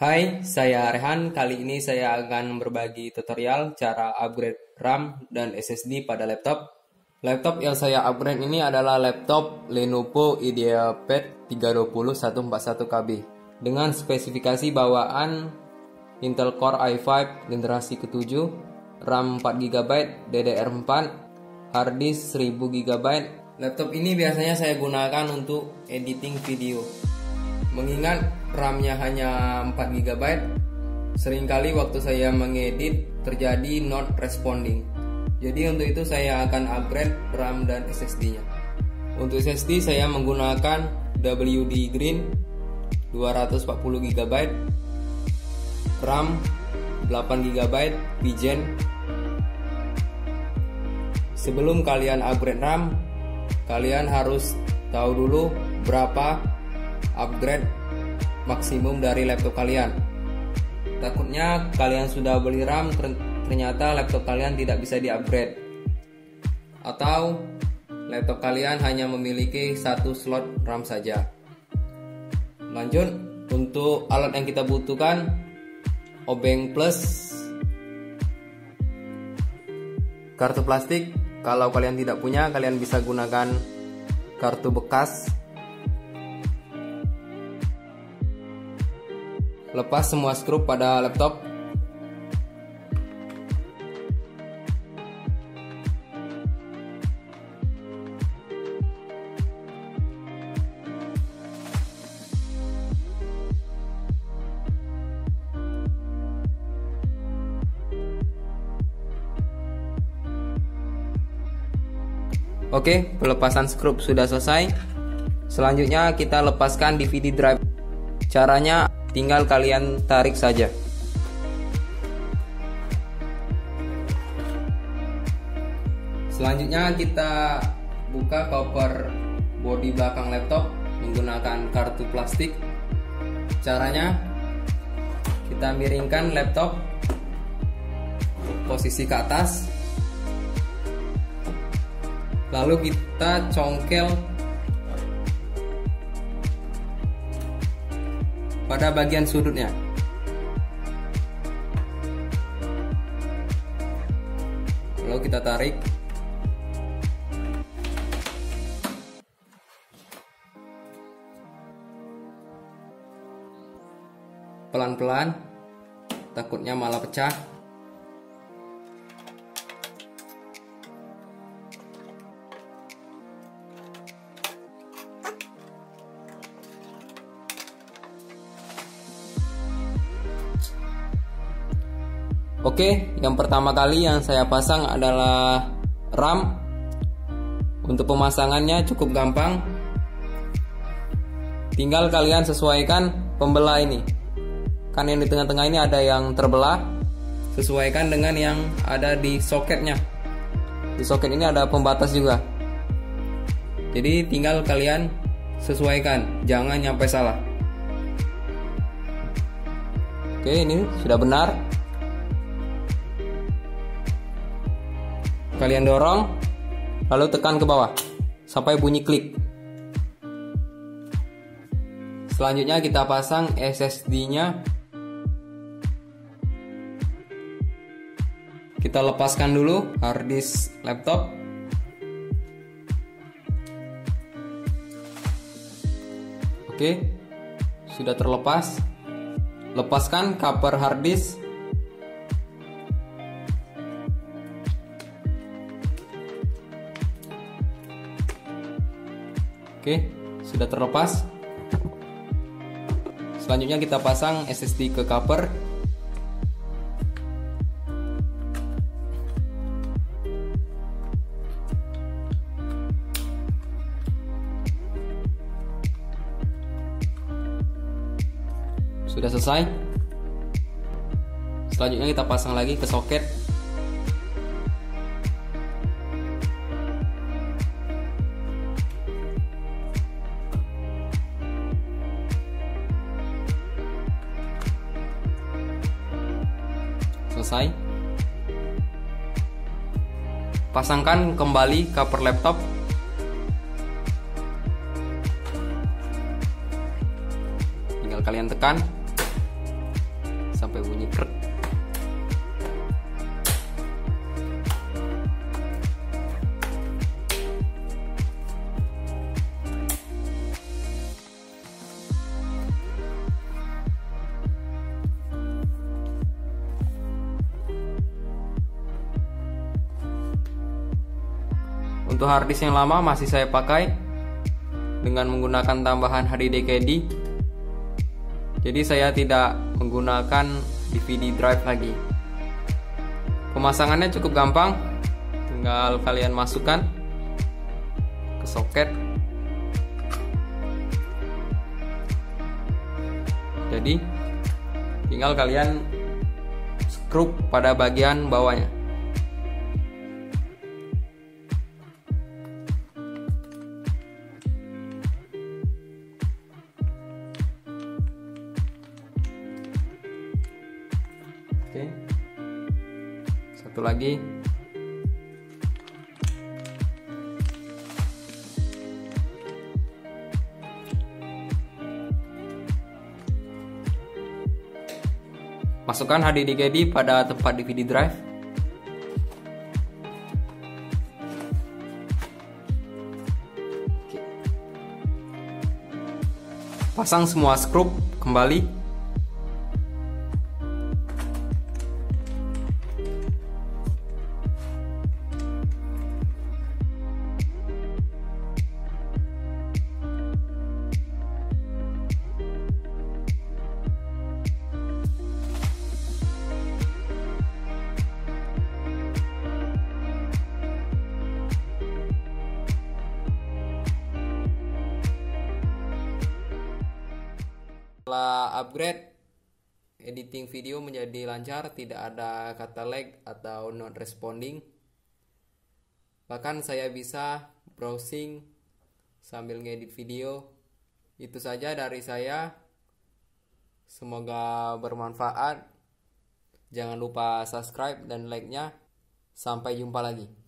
Hai, saya Rehan. Kali ini saya akan berbagi tutorial cara upgrade RAM dan SSD pada laptop. Laptop yang saya upgrade ini adalah laptop Lenovo IdeaPad 320 141KB dengan spesifikasi bawaan Intel Core i5 generasi ke-7, RAM 4GB, DDR4, harddisk 1000GB. Laptop ini biasanya saya gunakan untuk editing video. Mengingat RAM-nya hanya 4GB, seringkali waktu saya mengedit terjadi not responding. Jadi untuk itu saya akan upgrade RAM dan SSD-nya. Untuk SSD saya menggunakan WD Green 240GB, RAM 8GB Pigeon. Sebelum kalian upgrade RAM, kalian harus tahu dulu berapa upgrade maksimum dari laptop kalian. Takutnya kalian sudah beli RAM, ternyata laptop kalian tidak bisa di-upgrade, atau laptop kalian hanya memiliki satu slot RAM saja. Lanjut, untuk alat yang kita butuhkan, obeng plus, kartu plastik. Kalau kalian tidak punya, kalian bisa gunakan kartu bekas. Lepas semua skrup pada laptop. Oke, pelepasan skrup sudah selesai. Selanjutnya kita lepaskan DVD drive. Caranya tinggal kalian tarik saja. Selanjutnya kita buka cover bodi belakang laptop menggunakan kartu plastik. Caranya kita miringkan laptop posisi ke atas, lalu kita congkel pada bagian sudutnya. Lalu kita tarik. Pelan-pelan, takutnya malah pecah. Oke, yang pertama kali yang saya pasang adalah RAM. Untuk pemasangannya cukup gampang. Tinggal kalian sesuaikan pembelah ini. Kan yang di tengah-tengah ini ada yang terbelah. Sesuaikan dengan yang ada di soketnya. Di soket ini ada pembatas juga. Jadi tinggal kalian sesuaikan, jangan nyampe salah. Oke, ini sudah benar. Kalian dorong, lalu tekan ke bawah sampai bunyi klik. Selanjutnya kita pasang SSD-nya. Kita lepaskan dulu harddisk laptop. Oke, sudah terlepas. Lepaskan cover harddisk. Oke, sudah terlepas. Selanjutnya kita pasang SSD ke cover. Sudah selesai. Selanjutnya kita pasang lagi ke soket. Selesai. Pasangkan kembali cover laptop. Tinggal kalian tekan. Untuk harddisk yang lama masih saya pakai dengan menggunakan tambahan HDD-KD. Jadi saya tidak menggunakan DVD drive lagi. Pemasangannya cukup gampang, tinggal kalian masukkan ke soket. Jadi tinggal kalian skrup pada bagian bawahnya. Oke. Satu lagi. Masukkan HDD-KD pada tempat DVD drive. Oke. Pasang semua skrup kembali. Setelah upgrade, editing video menjadi lancar, tidak ada kata lag atau not responding. Bahkan saya bisa browsing sambil ngedit video. Itu saja dari saya. Semoga bermanfaat. Jangan lupa subscribe dan like-nya. Sampai jumpa lagi.